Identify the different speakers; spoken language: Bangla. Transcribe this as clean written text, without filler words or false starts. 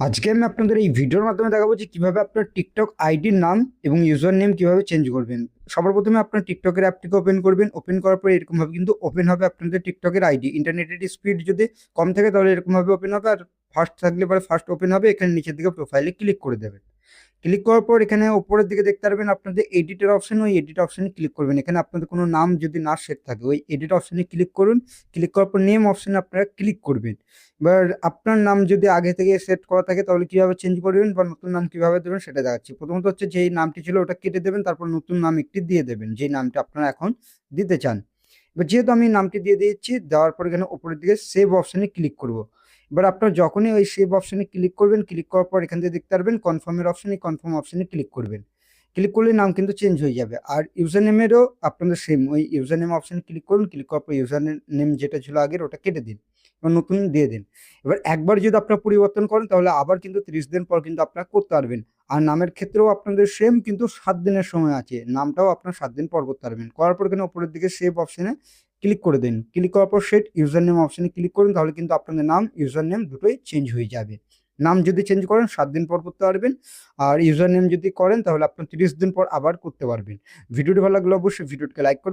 Speaker 1: আজকে আমি আপনাদের এই ভিডিওর মাধ্যমে দেখাবো যে কিভাবে আপনার টিকটক আইডির নাম এবং ইউজার নেম কিভাবে চেঞ্জ করবেন। সবার প্রথমে আপনার টিকটকের অ্যাপটিকে ওপেন করবেন। ওপেন করার পরে এরকমভাবে কিন্তু ওপেন হবে আপনাদের টিকটকের আইডি। ইন্টারনেটের স্পিড যদি কম থাকে তাহলে এরকমভাবে ওপেন হবে, আর ফাস্ট থাকলে পরে ফাস্ট ওপেন হবে। এখানে নিচের দিকে প্রোফাইলে ক্লিক করে দেবেন। ক্লিক করার পর এখানে উপরের দিকে দেখতে পারবেন আপনাদের এডিটের অপশন, ওই এডিট অপশনে ক্লিক করবেন। এখানে আপনাদের কোনো নাম যদি না সেট থাকে ওই এডিট অপশনে ক্লিক করুন। ক্লিক করার পর নেম অপশনে আপনারা ক্লিক করবেন। এবার আপনার নাম যদি আগে থেকে সেট করা থাকে তাহলে কিভাবে চেঞ্জ করবেন বা নতুন নাম কিভাবে দেবেন সেটা দেখাচ্ছি। প্রথমত হচ্ছে যেই নামটি ছিল ওটা কেটে দেবেন, তারপর নতুন নাম একটি দিয়ে দেবেন যেই নামটা আপনারা এখন দিতে চান। এবার যেহেতু আমি নামটি দিয়ে দিয়েছি, দেওয়ার পর এখানে উপরের দিকে সেভ অপশনে ক্লিক করব। এবার আপনার যখনই ওই সেভ অপশনে ক্লিক করবেন, ক্লিক করার পর এখান থেকে দেখতে পারবেন কনফার্মের অপশনে, কনফার্ম অপশনে ক্লিক করবেন। ক্লিক করলে নাম কিন্তু চেঞ্জ হয়ে যাবে। আর ইউজার নেমেরও আপনাদের সেম ওই ইউজার নেম অপশনে ক্লিক করুন। ক্লিক করার পর ইউজার নেম যেটা ছিল আগের ওটা কেটে দিন, এবার নতুন দিয়ে দিন। এবার একবার যদি আপনারা পরিবর্তন করেন তাহলে আবার কিন্তু 30 দিন পর কিন্তু আপনারা করতে পারবেন। আর নামের ক্ষেত্রেও আপনাদের সেম, কিন্তু 7 দিনের সময় আছে। নামটাও আপনার 7 দিন পর করতে পারবেন। করার পর এখানে উপরের দিকে সেভ অপশনে ক্লিক করে দিন। ক্লিক করার পর সেট ইউজার নেম অপশনে ক্লিক করুন, তাহলে কিন্তু আপনাদের নাম ইউজার নেম দুটোই চেঞ্জ হয়ে যাবে। নাম যদি চেঞ্জ করেন 7 দিন পর করতে পারবেন, আর ইউজার নেম যদি করেন তাহলে আপনার 30 দিন পর আবার করতে পারবেন। ভিডিওটি ভালো লাগলে অবশ্যই ভিডিওটিকে লাইক করবেন।